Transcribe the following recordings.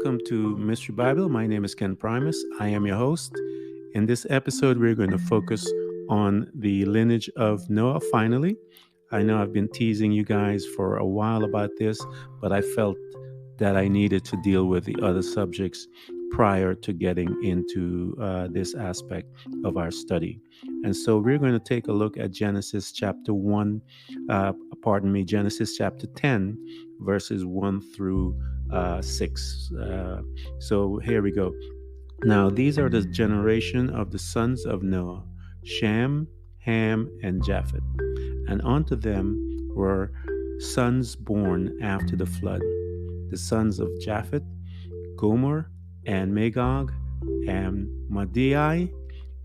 welcome to Mystery Bible. My name is Ken Primus. I am your host. In this episode, we're going to focus on the lineage of Noah finally. I know I've been teasing you guys for a while about this, but I felt that I needed to deal with the other subjects prior to getting into this aspect of our study. And so we're going to take a look at Genesis chapter Genesis chapter 10, verses 1 through 6. So here we go. Now, these are the generation of the sons of Noah, Shem, Ham, and Japheth. And unto them were sons born after the flood. The sons of Japheth, Gomer, and Magog, and Madai,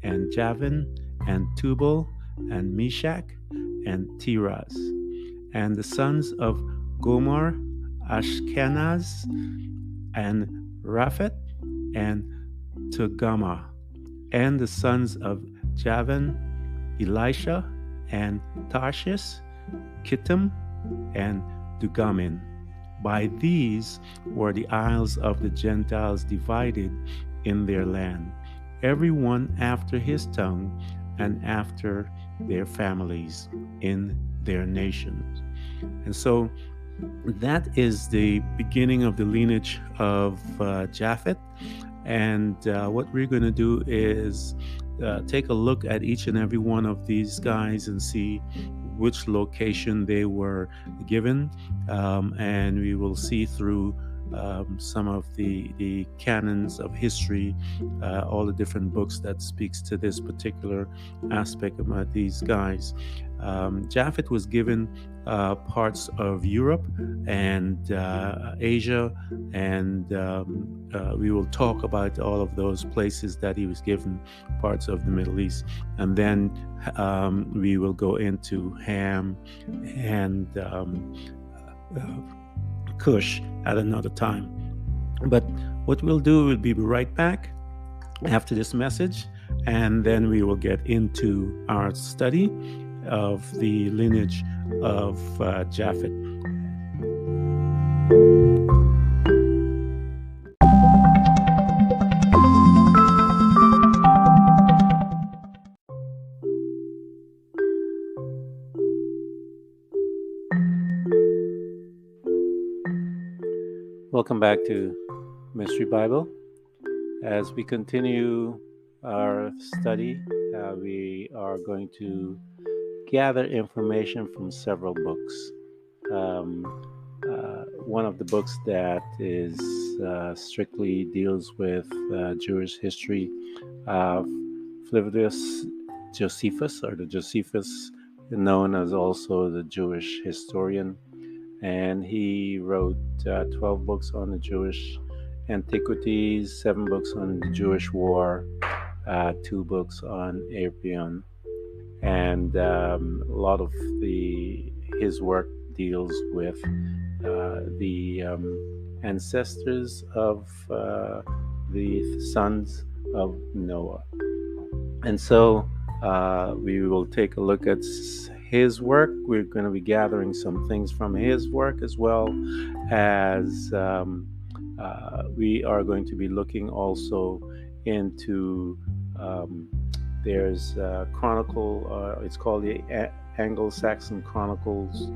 and Javan, and Tubal, and Meshach, and Tiras. And the sons of Gomer, Ashkenaz, and Raphat, and Togarmah. And the sons of Javan, Elisha, and Tarshish, Kittim, and Dugamin. By these were the isles of the Gentiles divided in their land, every one after his tongue and after their families in their nations. And so that is the beginning of the lineage of Japheth. And what we're going to do is take a look at each and every one of these guys and see which location they were given, and we will see through some of the canons of history, all the different books that speaks to this particular aspect about these guys. Japheth was given parts of Europe and Asia, and we will talk about all of those places that he was given, parts of the Middle East, and then we will go into Ham and Cush at another time. But what we'll do, we'll be right back after this message, and then we will get into our study of the lineage of Japheth. Welcome back to Mystery Bible. As we continue our study, we are going to gather information from several books. One of the books that is strictly deals with Jewish history, Flavius Josephus, or the Josephus, known as also the Jewish historian, and he wrote 12 books on the Jewish antiquities, 7 books on the Jewish war, 2 books on Abraham. And a lot of his work deals with the ancestors of the sons of Noah. And so we will take a look at his work. We're going to be gathering some things from his work, as well as we are going to be looking also into there's a chronicle, it's called the Anglo-Saxon Chronicles.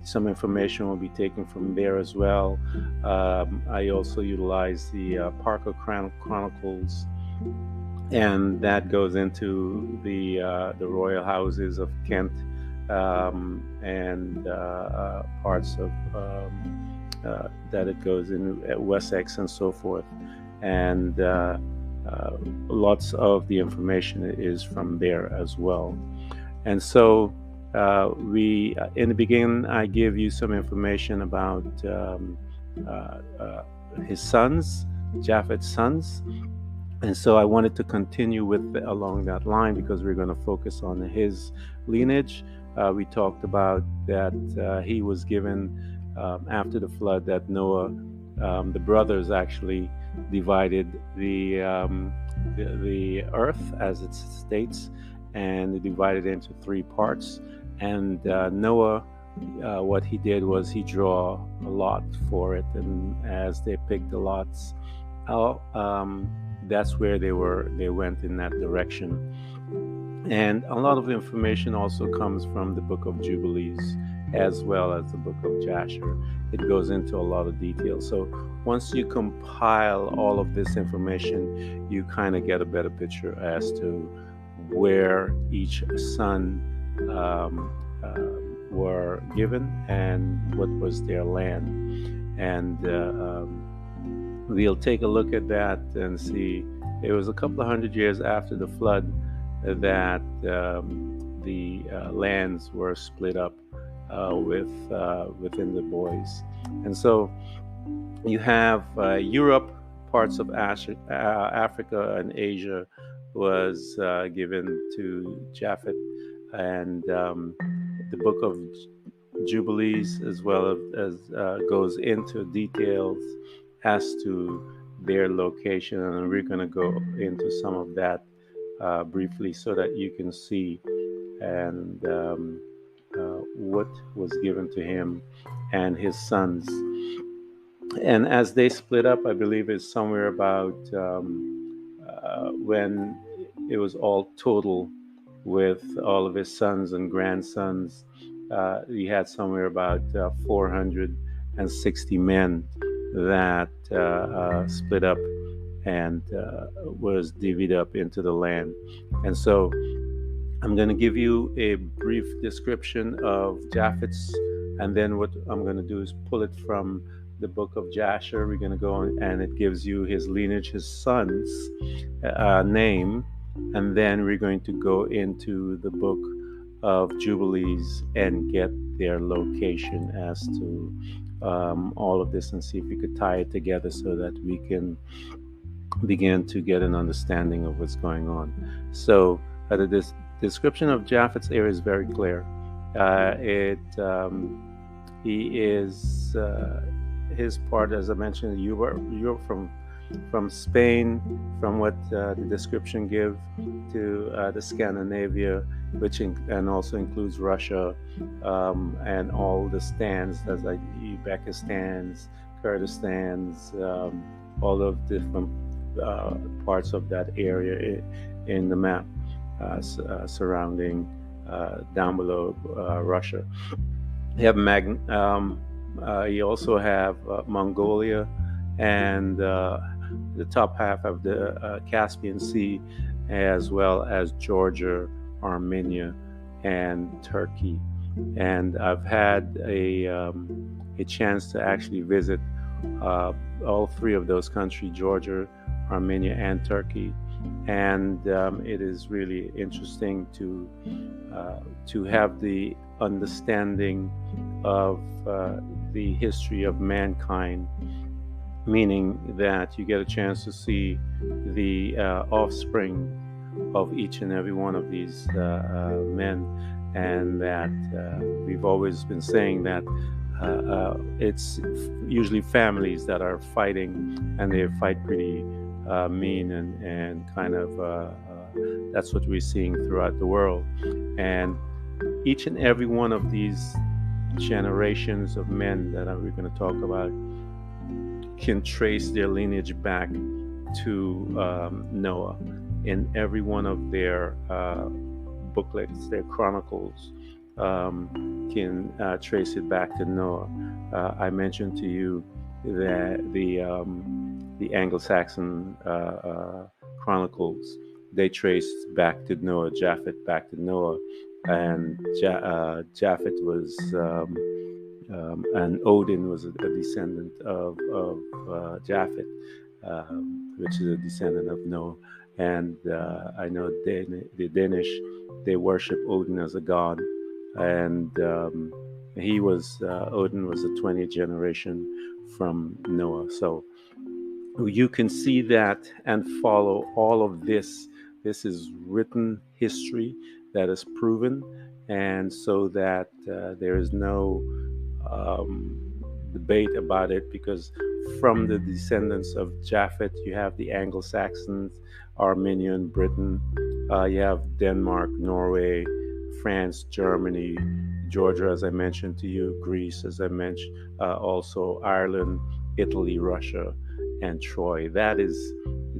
Some information will be taken from there as well. I also utilize the Parker Chronicles, and that goes into the royal houses of Kent and parts of that it goes in Wessex and so forth. And lots of the information is from there as well. And so we, in the beginning, I give you some information about his sons, Japheth's sons. And so I wanted to continue along that line, because we're going to focus on his lineage. We talked about that he was given after the flood, that Noah, the brothers actually divided the earth, as it states, and they divided it into 3 parts. And Noah what he did was he draw a lot for it, and as they picked the lots out, that's where they went in that direction. And a lot of information also comes from the book of Jubilees as well as the book of Jasher. It goes into a lot of detail. So once you compile all of this information, you kind of get a better picture as to where each son were given and what was their land. And we'll take a look at that and see. It was a couple of hundred years after the flood that the lands were split up within the boys. And so you have Europe, parts of Africa and Asia was given to Japheth, and the book of Jubilees as well as goes into details as to their location, and we're going to go into some of that briefly so that you can see and what was given to him and his sons. And as they split up, I believe it's somewhere about when it was all total with all of his sons and grandsons, he had somewhere about 460 men that split up and was divvied up into the land. And so I'm going to give you a brief description of Japheth's, and then what I'm going to do is pull it from the book of Jasher. We're going to go on, and it gives you his lineage, his son's name, and then we're going to go into the book of Jubilees and get their location as to all of this, and see if we could tie it together so that we can begin to get an understanding of what's going on. So this description of Japheth's area is very clear. He is his part, as I mentioned, Europe from Spain, from what the description give, to the Scandinavia, which and also includes Russia, and all the stands, that's like Uzbekistans, Kyrgyzstans, all of different parts of that area in the map surrounding down below Russia. You have you also have Mongolia and the top half of the Caspian Sea, as well as Georgia, Armenia, and Turkey. And I've had a chance to actually visit all three of those countries, Georgia, Armenia, and Turkey. And it is really interesting to have the understanding of the history of mankind, meaning that you get a chance to see the offspring of each and every one of these men, and that we've always been saying that it's usually families that are fighting, and they fight pretty mean and kind of that's what we're seeing throughout the world. And each and every one of these generations of men that we're going to talk about can trace their lineage back to Noah. In every one of their booklets, their chronicles, can trace it back to Noah. I mentioned to you that the Anglo-Saxon chronicles, they trace back to Noah, Japheth back to Noah, and Japheth was and Odin was a descendant of Japheth, which is a descendant of Noah. And I know the Danish, they worship Odin as a god, and Odin was the 20th generation from Noah. So you can see that and follow all of this. This is written history that is proven, and so that there is no debate about it, because from the descendants of Japheth, you have the Anglo-Saxons, Armenia, Britain, you have Denmark, Norway, France, Germany, Georgia, as I mentioned to you, Greece, as I mentioned, also Ireland, Italy, Russia, and Troy. That is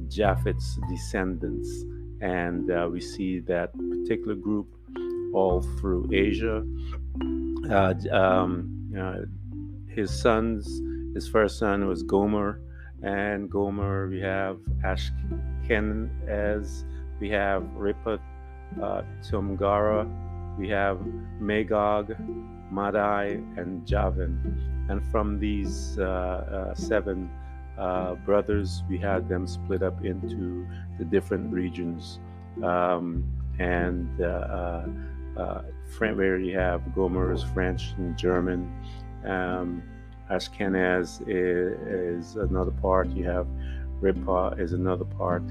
Japheth's descendants. And we see that particular group all through Asia. Uh, his sons, his first son was Gomer, and Gomer we have Ashkenaz, we have Ripat, Tumgara, we have Magog, Madai, and Javan. And from these seven brothers, we had them split up into the different regions. And where you have Gomer is French and German. Ashkenaz is another part. You have Ripa is another part.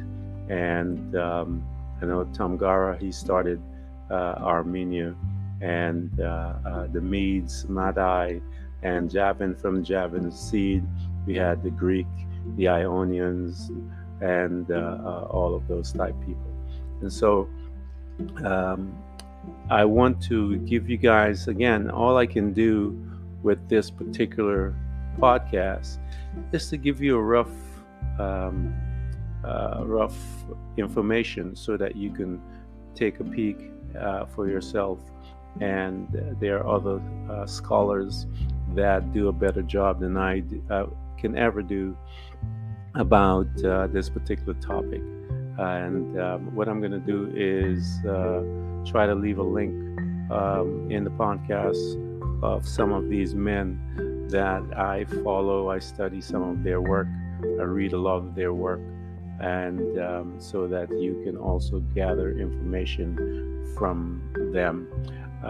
And I know Tamgara, he started Armenia. And the Medes, Madai, and Javan. From Javan's seed, we had the Greek, the Ionians, and all of those type people. And so I want to give you guys, again, all I can do with this particular podcast is to give you a rough information so that you can take a peek for yourself. And there are other scholars that do a better job than I can ever do about this particular topic. And what I'm going to do is try to leave a link in the podcast of some of these men that I follow. I study some of their work. I read a lot of their work. And so that you can also gather information from them.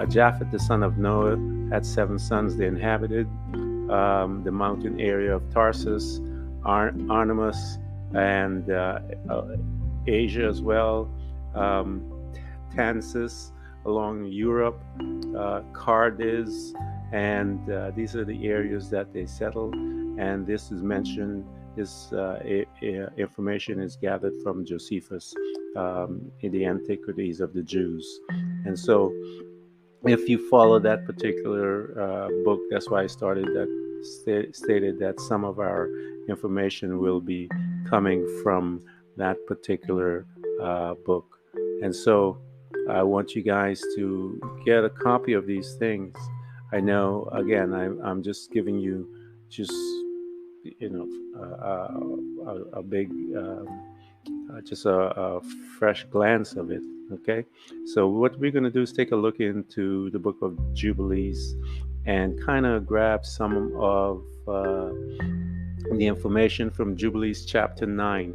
Japheth, the son of Noah, had 7 sons. They inhabited the mountain area of Tarsus, Arnemus, and Asia as well, Tansis along Europe, Cardis, and these are the areas that they settled. And this is mentioned, this information is gathered from Josephus in the Antiquities of the Jews. And so if you follow that particular book, that's why I started that, stated that some of our information will be coming from that particular book. And so I want you guys to get a copy of these things. I know, again, I'm just giving you just, a big, just a fresh glance of it. Okay, so what we're going to do is take a look into the book of Jubilees and kind of grab some of the information from Jubilees chapter 9.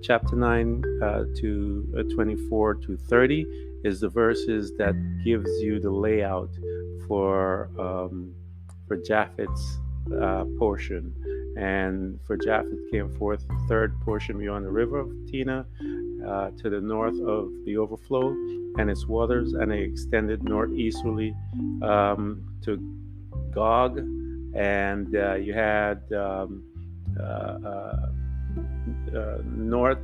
Chapter 9 to 24 to 30 is the verses that gives you the layout for Japheth's portion. And for Japheth came forth the third portion beyond the river of Tina, to the north of the overflow and its waters, and it extended northeasterly to Gog. And you had north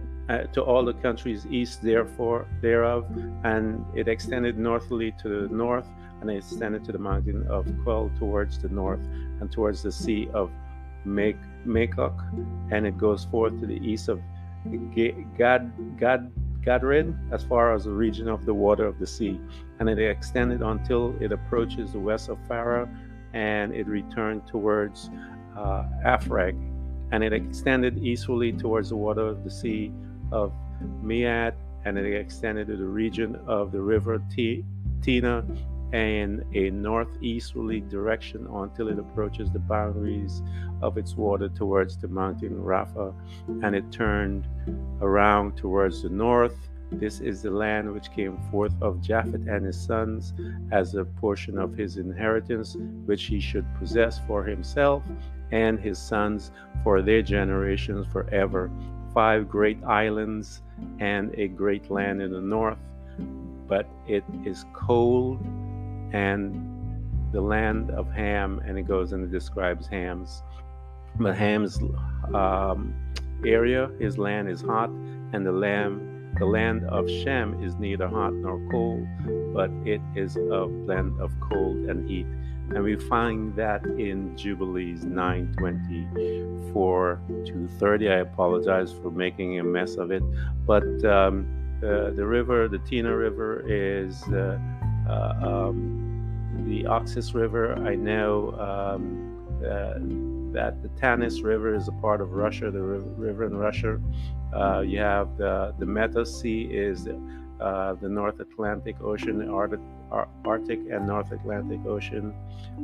to all the countries east thereof, and it extended northerly to the north, and it extended to the mountain of Quell towards the north, and towards the sea of Makok, and it goes forth to the east of Gadrid, as far as the region of the water of the sea, and it extended until it approaches the west of Phara, and it returned towards Aphrag, and it extended easterly towards the water of the sea of Mead, and it extended to the region of the river Tina in a northeasterly direction until it approaches the boundaries of its water towards the mountain Rapha, and it turned around towards the north. This is the land which came forth of Japheth and his sons as a portion of his inheritance, which he should possess for himself and his sons for their generations forever. 5 great islands and a great land in the north, but it is cold, and the land of Ham, and it goes and it describes Ham's. But Ham's area, his land is hot, and the land The land of Shem is neither hot nor cold, but it is a blend of cold and heat. And we find that in Jubilees 9:24 to 30. I apologize for making a mess of it, but the river, the Tina River, is the Oxus River. I know that the Tanis River is a part of Russia, the river in Russia. You have the Meta Sea is the North Atlantic Ocean, the Arctic and North Atlantic Ocean.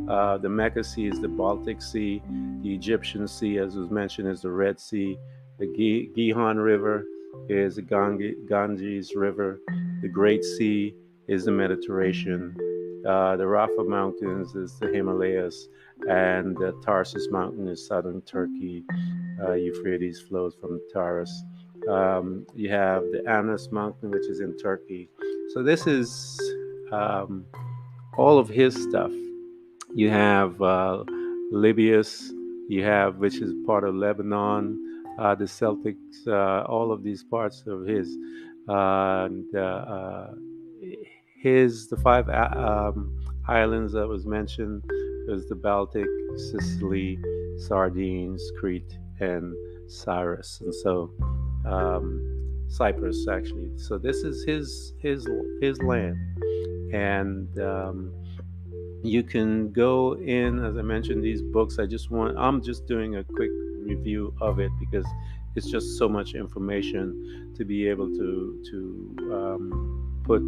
The Mecca Sea is the Baltic Sea. The Egyptian Sea, as was mentioned, is the Red Sea. The Gihon River is the Ganges River. The Great Sea is the Mediterranean. The Rafa Mountains is the Himalayas, and the Tarsus Mountain is southern Turkey. Euphrates flows from Taurus. You have the Anas Mountain, which is in Turkey. So this is all of his stuff. You have Libyus, you have, which is part of Lebanon, the Celtics, all of these parts of his. The five islands that was mentioned was the Baltic, Sicily, Sardines, Crete, and Cyrus. And so Cyprus, actually. So this is his land. And you can go in, as I mentioned, these books. I'm just doing a quick review of it because it's just so much information to be able to put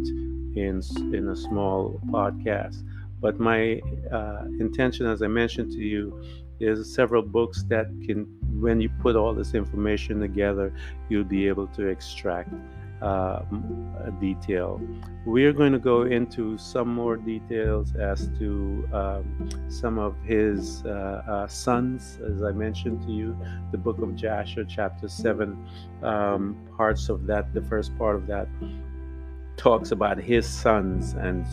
in a small podcast. But my intention, as I mentioned to you, is several books that can, when you put all this information together, you'll be able to extract a detail. We're going to go into some more details as to some of his sons, as I mentioned to you, the book of Jasher, chapter 7, parts of that, the first part of that talks about his sons and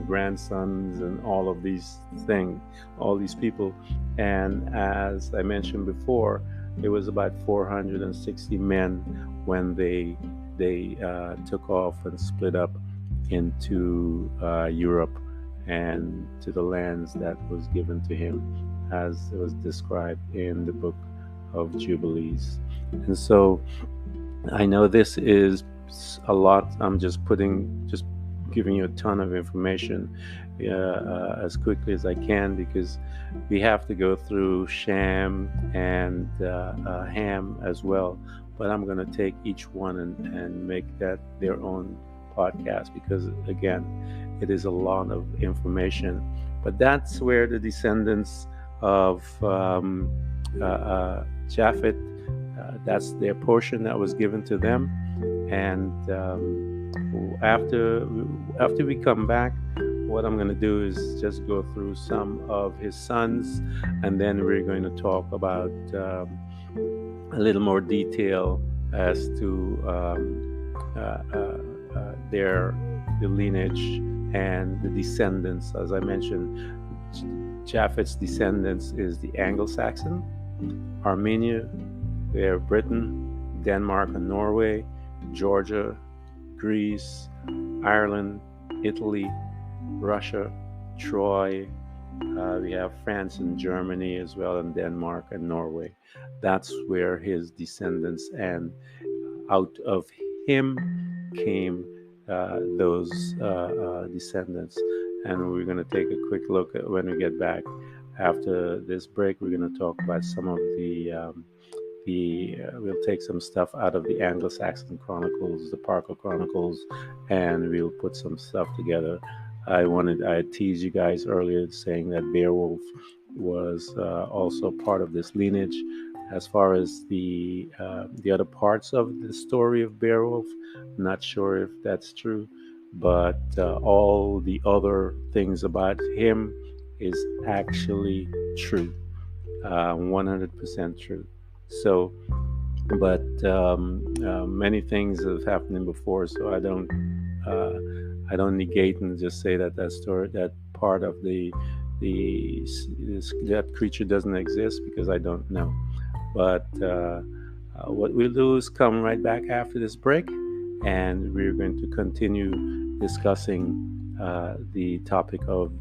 grandsons and all of these things, all these people. And as I mentioned before, it was about 460 men when they took off and split up into Europe and to the lands that was given to him, as it was described in the book of Jubilees. And so I know this is a lot. I'm just giving you a ton of information as quickly as I can, because we have to go through Sham and Ham as well. But I'm going to take each one and make that their own podcast, because again, it is a lot of information. But that's where the descendants of Japheth, that's their portion that was given to them. And after we come back, what I'm going to do is just go through some of his sons, and then we're going to talk about a little more detail as to the lineage and the descendants. As I mentioned, Japheth's descendants is the Anglo-Saxon, Armenia, they're Britain, Denmark and Norway, Georgia, Greece, Ireland, Italy, Russia, Troy. We have France and Germany as well, and Denmark and Norway. That's where his descendants, and out of him came those descendants. And we're going to take a quick look at, when we get back after this break, we're going to talk about some of we'll take some stuff out of the Anglo-Saxon Chronicles, the Parker Chronicles, and we'll put some stuff together. I teased you guys earlier saying that Beowulf was also part of this lineage. As far as the other parts of the story of Beowulf, I'm not sure if that's true, but all the other things about him is actually true, 100% true. So, but many things have happened before, so I don't negate and just say that story, that part of that creature doesn't exist, because I don't know. But what we'll do is come right back after this break, and we're going to continue discussing the topic of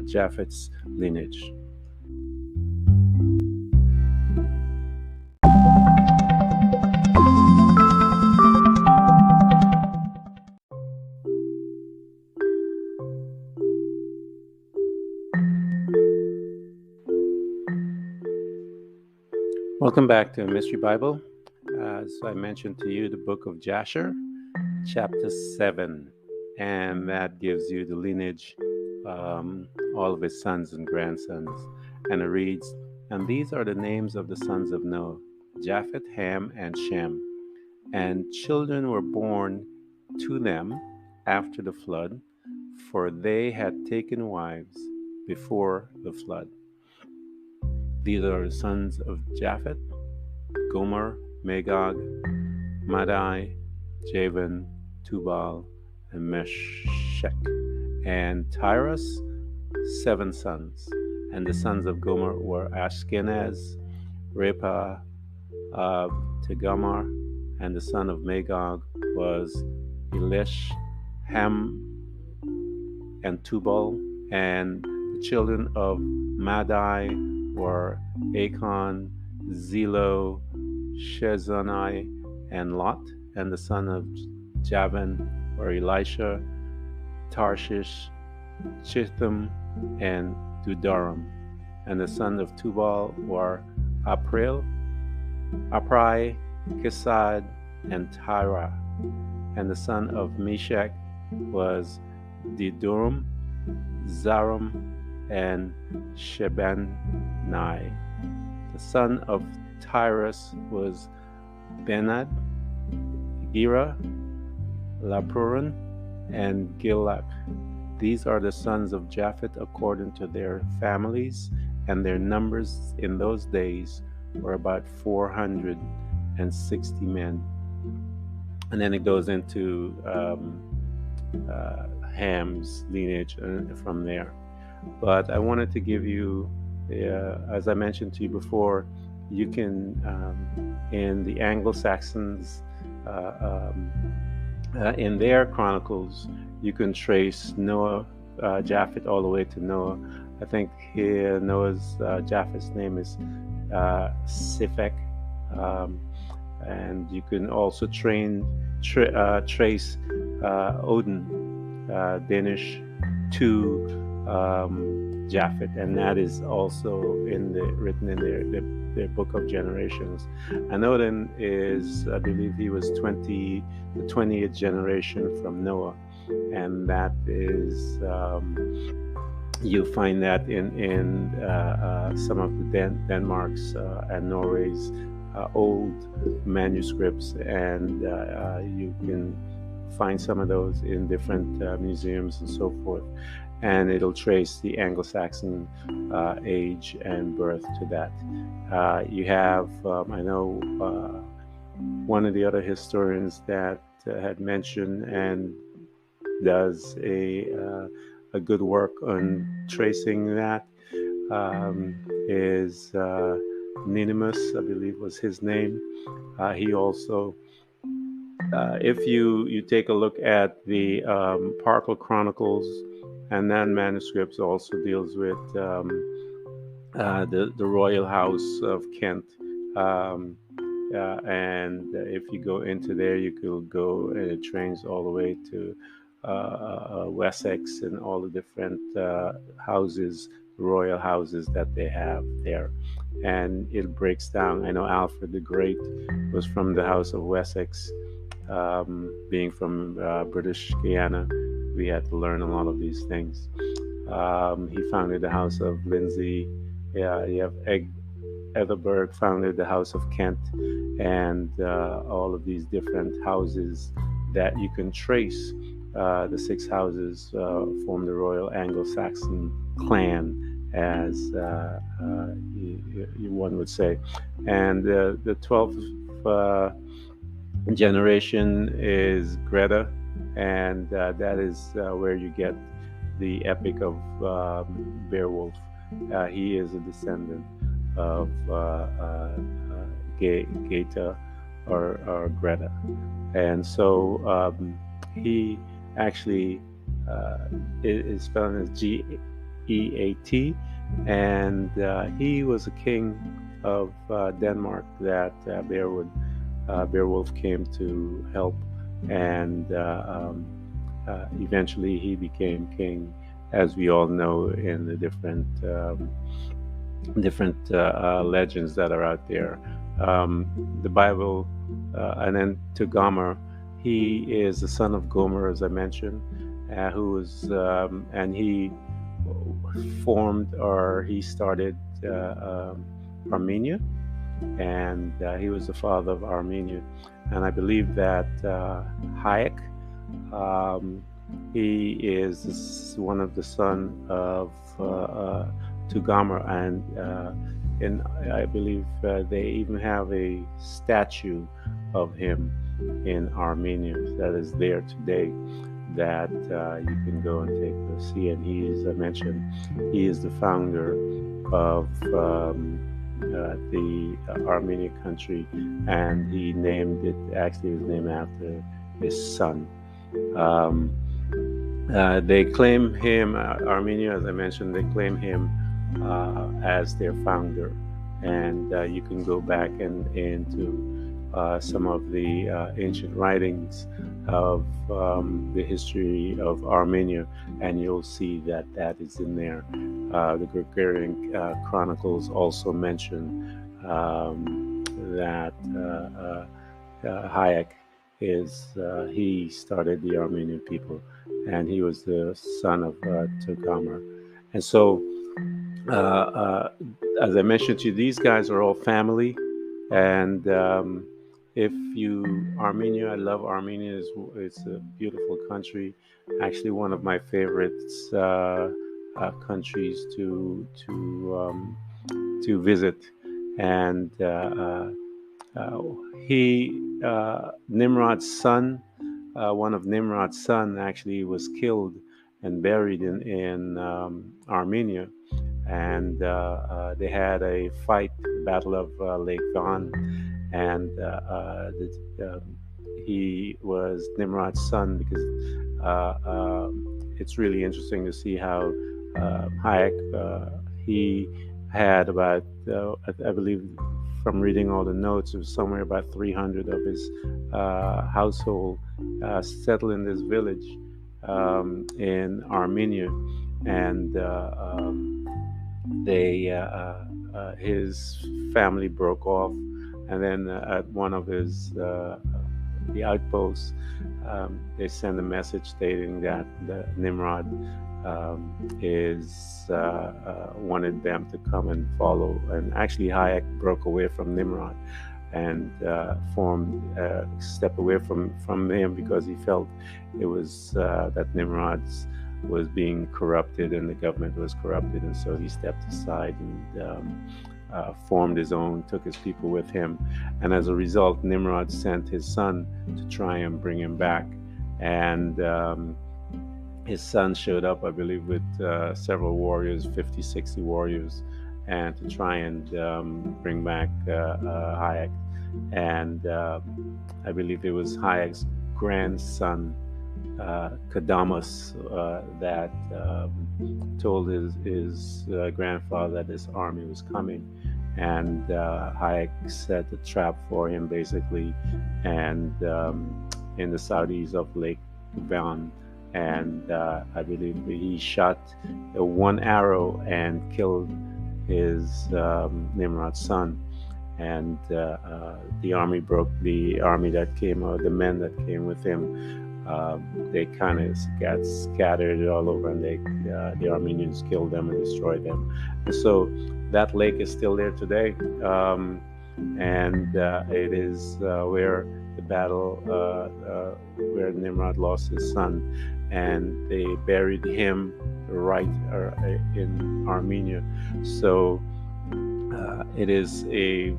Japheth's lineage. Welcome back to Mystery Bible. As I mentioned to you, the book of Jasher, chapter 7, and that gives you the lineage, all of his sons and grandsons. And it reads, "And these are the names of the sons of Noah, Japheth, Ham, and Shem. And children were born to them after the flood, for they had taken wives before the flood. These are the sons of Japheth, Gomer, Magog, Madai, Javan, Tubal, and Meshech, and Tyrus, 7 sons. And the sons of Gomer were Ashkenaz, Repah, Tegamar, and the son of Magog was Elish, Ham, and Tubal. And the children of Madai were Achan, Zelo, Shezonai, and Lot. And the son of Javan were Elisha, Tarshish, Chitham, and Dudaram. And the son of Tubal were Aprai, Kesad, and Tyra. And the son of Meshach was Diduram, Zaram, and Shebanai. The son of Tyrus was Benad, Gira, Lapuran, and Gilak. These are the sons of Japheth according to their families, and their numbers in those days were about 460 men. And then it goes into Ham's lineage from there. But I wanted to give you, as I mentioned to you before, you can, in the Anglo-Saxons, in their chronicles, you can trace Noah, Japheth, all the way to Noah. I think here Noah's, Japheth's name is Sifek, and you can also trace Odin, Danish, to Japheth, and that is also written in their book of generations. And Odin is, I believe, he was the 20th generation from Noah, and that is you find that in some of the Denmark's and Norway's old manuscripts, and you can find some of those in different museums and so forth, and it'll trace the Anglo-Saxon age and birth to that. You have, I know, one of the other historians that had mentioned and does a good work on tracing that is Ninimus, I believe was his name. He also, if you take a look at the Parkle Chronicles, and that manuscripts also deals with the royal house of Kent. And if you go into there, you could go, and it trains all the way to Wessex and all the different houses, royal houses that they have there. And it breaks down. I know Alfred the Great was from the House of Wessex, being from British Guiana. We had to learn a lot of these things. He founded the House of Lindsay. Yeah, you have Ethelbert founded the House of Kent, and all of these different houses that you can trace. The 6 houses form the Royal Anglo-Saxon clan, as one would say. And the 12th generation is Greta, and that is where you get the epic of Beowulf. He is a descendant of Gaeta, or Greta. And so he actually is spelled as Geat, and he was a king of Denmark that Beowulf came to help, and eventually he became king, as we all know in the different legends that are out there. The Bible, and then to Gomer, he is the son of Gomer, as I mentioned, who was, and he he started Armenia, and he was the father of Armenia. And I believe that Hayek, he is one of the son of Tugamar, and I believe they even have a statue of him in Armenia that is there today, that you can go and take a see. And he is, I mentioned, he is the founder of the Armenian country, and he named it, actually it was named after his son. They claim him, Armenia, as I mentioned, they claim him as their founder. And you can go back into some of the ancient writings of the history of Armenia, and you'll see that that is in there. The Gregorian Chronicles also mention that Hayek he started the Armenian people, and he was the son of Tugamar. And so, as I mentioned to you, these guys are all family. And if you, Armenia, I love Armenia. It's a beautiful country. Actually, one of my favorites countries to visit. And Nimrod's son, one of Nimrod's son, actually was killed and buried in Armenia. And they had a fight, Battle of Lake Van, and he was Nimrod's son, because it's really interesting to see how Hayek, he had about, I believe, from reading all the notes, it was somewhere about 300 of his household settled in this village in Armenia, and his family broke off, and then at one of his the outposts, they sent a message stating that Nimrod wanted them to come and follow. And actually, Hayek broke away from Nimrod and stepped away from him, because he felt it was that Nimrod was being corrupted and the government was corrupted, and so he stepped aside and formed his own, took his people with him. And as a result, Nimrod sent his son to try and bring him back. And his son showed up, I believe, with several warriors, 50, 60 warriors, and to try and bring back Hayek. And I believe it was Hayek's grandson, Kadamas, that told his grandfather that this army was coming. And Hayek set a trap for him, basically, and in the southeast of Lake Van. And I believe he shot one arrow and killed his Nimrod's son. And the army that came, or the men that came with him, they kind of got scattered all over, and the Armenians killed them and destroyed them. And so that lake is still there today, and it is where the battle, where Nimrod lost his son, and they buried him right in Armenia. So it is a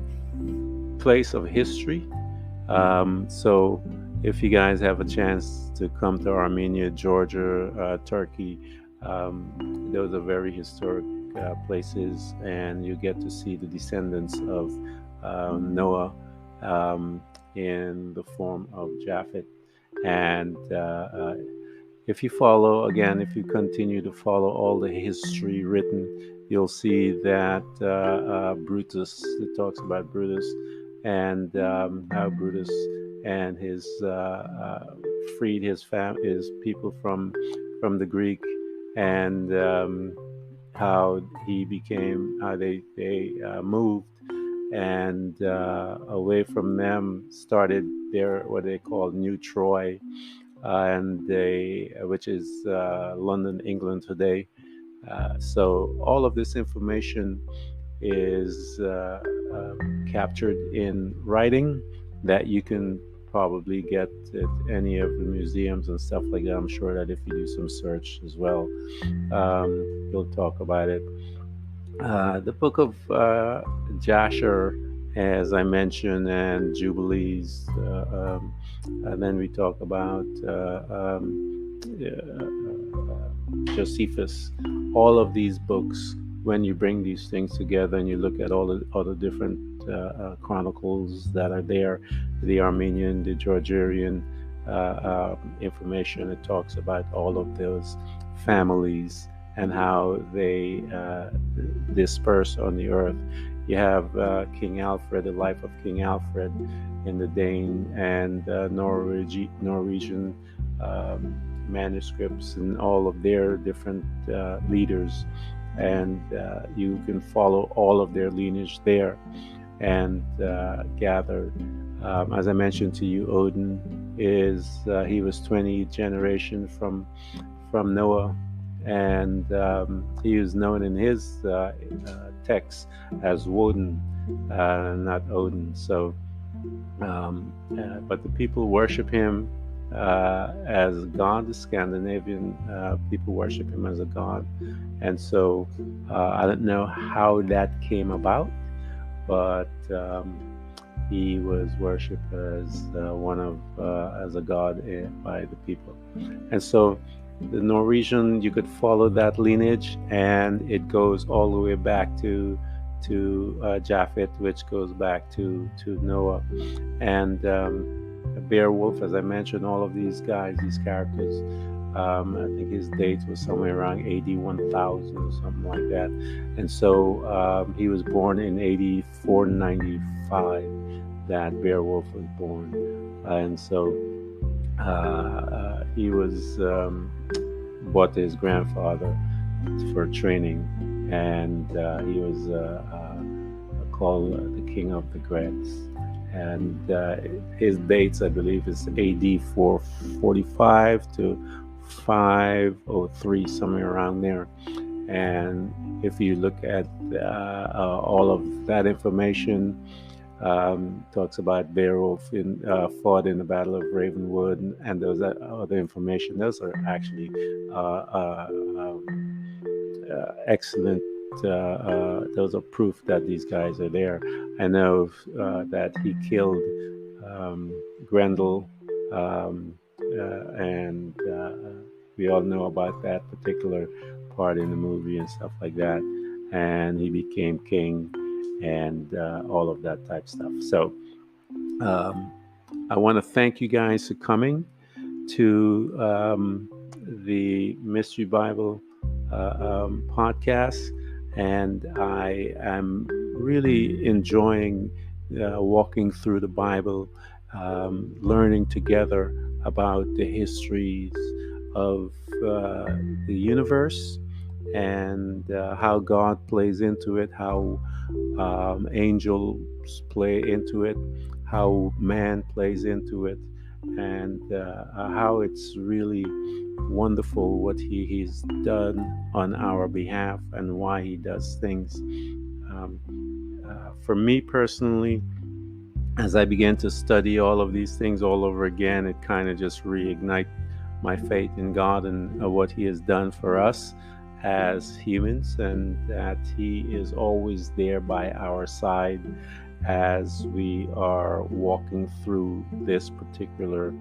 place of history. So if you guys have a chance to come to Armenia, Georgia, Turkey, those are very historic places, and you get to see the descendants of Noah. in the form of Japheth. And if you follow, again, if you continue to follow all the history written, you'll see that Brutus, it talks about Brutus and how Brutus and his freed his people from the Greek, and how he became, how they moved and away from them started their what they call New Troy, and they which is London, England today. So all of this information is captured in writing that you can probably get at any of the museums and stuff like that. I'm sure that if you do some search as well, you'll talk about it. The book of Jasher, as I mentioned, and Jubilees. And then we talk about Josephus. All of these books, when you bring these things together and you look at all the different chronicles that are there, the Armenian, the Georgian information, it talks about all of those families and how they disperse on the earth. You have King Alfred, the life of King Alfred in the Dane and Norwegian manuscripts and all of their different leaders. And you can follow all of their lineage there and gather. As I mentioned to you, Odin he was 20 generation from Noah, and he was known in his text as Woden, not Odin. So, but the people worship him as God. The Scandinavian people worship him as a god, and so I don't know how that came about, but he was worshipped as as a god by the people. And so the Norwegian, you could follow that lineage, and it goes all the way back to Japheth, which goes back to Noah, and Beowulf, as I mentioned. All of these guys, these characters, I think his date was somewhere around AD 1000 or something like that, and so he was born in AD 495. That Beowulf was born, and so he was brought to his grandfather for training, and he was called the King of the Greats. And his dates, I believe, is AD 445 to 503, somewhere around there. And if you look at all of that information, talks about Beowulf fought in the Battle of Ravenwood, and those other information. Those are actually excellent. Those are proof that these guys are there. I know that he killed Grendel, and we all know about that particular part in the movie and stuff like that. And he became king, and all of that type stuff. So I want to thank you guys for coming to the Mystery Bible podcast, and I am really enjoying walking through the Bible, learning together about the histories of the universe, and how God plays into it, how angels play into it, how man plays into it, and how it's really wonderful what he's done on our behalf and why he does things. For me personally, as I began to study all of these things all over again, it kind of just reignited my faith in God and what he has done for us as humans, and that he is always there by our side as we are walking through this particular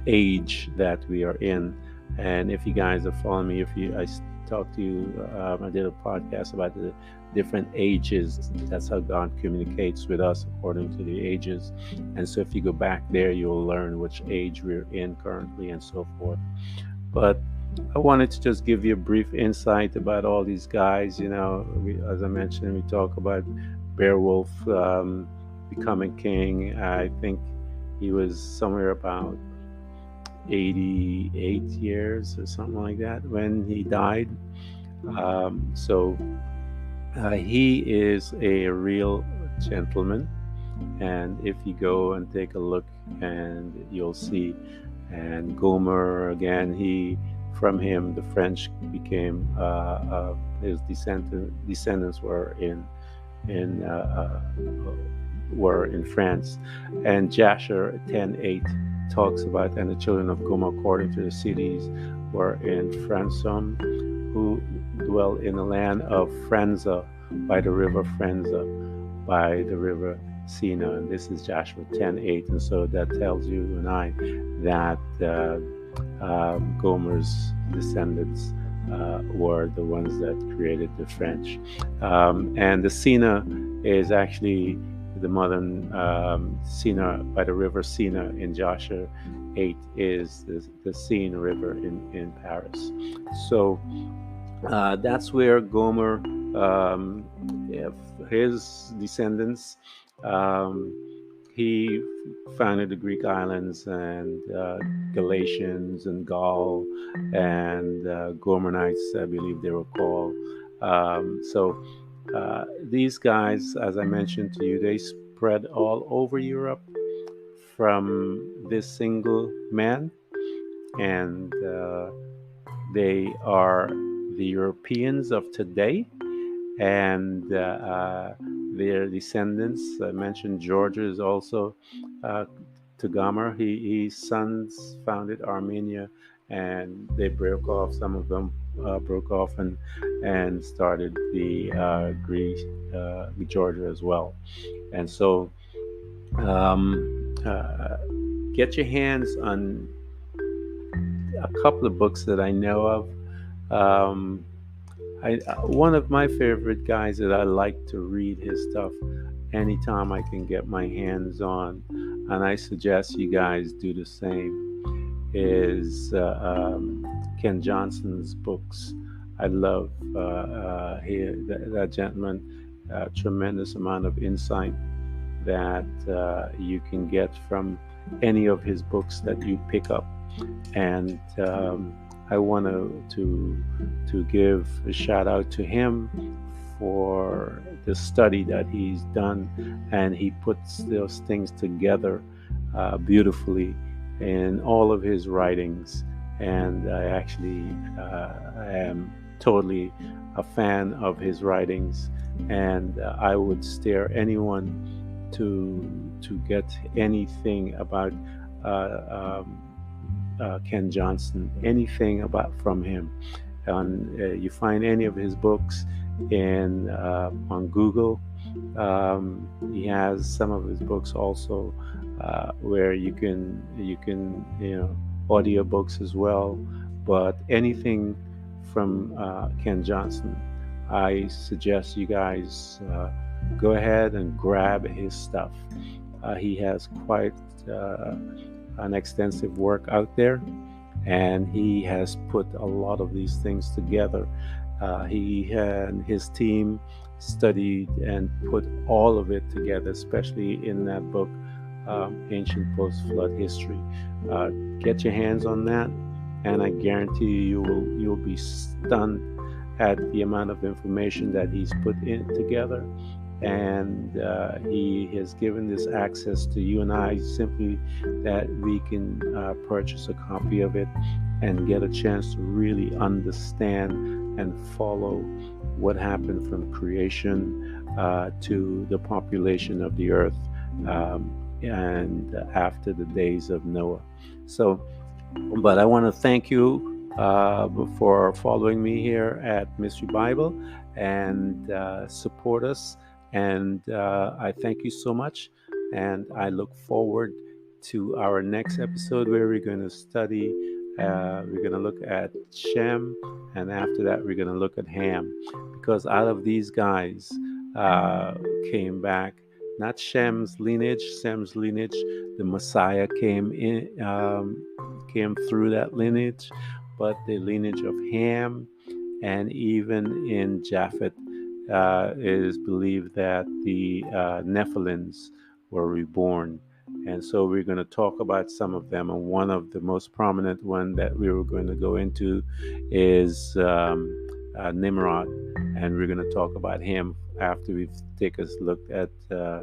age that we are in. And if you guys are following me, I talked to you. I did a podcast about the different ages. That's how God communicates with us according to the ages. And so if you go back there, you'll learn which age we're in currently and so forth. But I wanted to just give you a brief insight about all these guys. As I mentioned, we talk about Beowulf becoming king. I think he was somewhere about 88 years or something like that when he died. So he is a real gentleman. And if you go and take a look, and you'll see, and Gomer again, from him the French became his descendants were in France. And Jasher 10:8 talks about, and the children of Gomer according to the cities were in Fransom, who dwell in the land of Franza by the river Franza, by the river Sina. And this is Joshua 10:8. And so that tells you and I that Gomer's descendants were the ones that created the French. And the Sina is actually the modern Sina by the river Sina in Joshua 8 is the Seine River in Paris. So that's where Gomer, his descendants, he founded the Greek islands and Galatians and Gaul and Gomerites, I believe they were called. So these guys, as I mentioned to you, they spread all over Europe from this single man, and they are the Europeans of today, and their descendants. I mentioned Georgia is also to Gomer. His sons founded Armenia, and they broke off. Some of them broke off and started the Greece, Georgia as well. And so, get your hands on a couple of books that I know of. One of my favorite guys that I like to read his stuff anytime I can get my hands on, and I suggest you guys do the same, is Ken Johnson's books. I love that gentleman, tremendous amount of insight that you can get from any of his books that you pick up. And I want to give a shout out to him for the study that he's done, and he puts those things together beautifully in all of his writings. And I actually am totally a fan of his writings, and I would stare anyone to get anything about Ken Johnson, anything about from him. And you find any of his books on Google. He has some of his books also where you can audio books as well. But anything from Ken Johnson, I suggest you guys go ahead and grab his stuff. He has quite an extensive work out there, and he has put a lot of these things together. He and his team studied and put all of it together, especially in that book, Ancient Post-Flood History. Get your hands on that, and I guarantee you'll be stunned at the amount of information that he's put in together. And he has given this access to you and I, simply that we can purchase a copy of it and get a chance to really understand and follow what happened from creation to the population of the earth and after the days of Noah. So, but I want to thank you for following me here at Mystery Bible, and support us. And I thank you so much, and I look forward to our next episode, where we're going to study We're going to look at Shem, and after that, we're going to look at Ham, because out of these guys came back not Shem's lineage. The Messiah came through that lineage, but the lineage of Ham, and even in Japheth, it is believed that the Nephilims were reborn. And so we're going to talk about some of them. And one of the most prominent one that we were going to go into is Nimrod. And we're going to talk about him after we've taken a look at the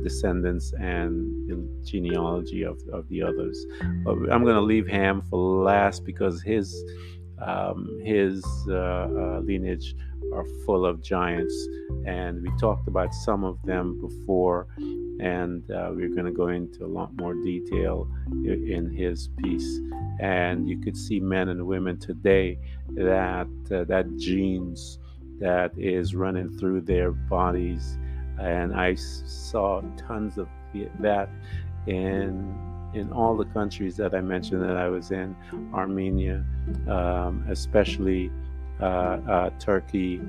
descendants and the genealogy of the others. But I'm going to leave Ham for last, because his lineage are full of giants, and we talked about some of them before, and we're going to go into a lot more detail in his piece. And you could see men and women today that genes that is running through their bodies, and I saw tons of that in all the countries that I mentioned that I was in. Armenia, especially Turkey,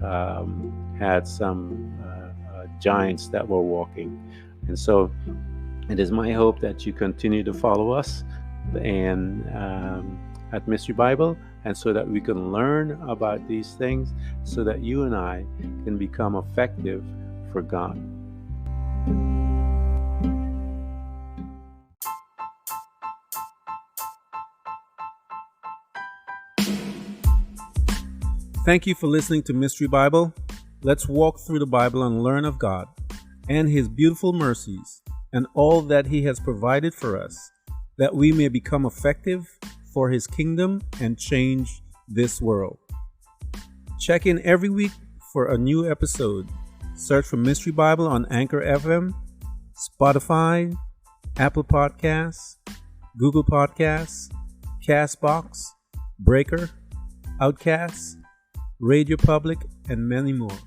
had some giants that were walking. And so it is my hope that you continue to follow us and at Mystery Bible, and so that we can learn about these things, so that you and I can become effective for God. Thank you for listening to Mystery Bible. Let's walk through the Bible and learn of God and His beautiful mercies and all that He has provided for us, that we may become effective for His kingdom and change this world. Check in every week for a new episode. Search for Mystery Bible on Anchor FM, Spotify, Apple Podcasts, Google Podcasts, Castbox, Breaker, Outcasts, Radio Public, and many more.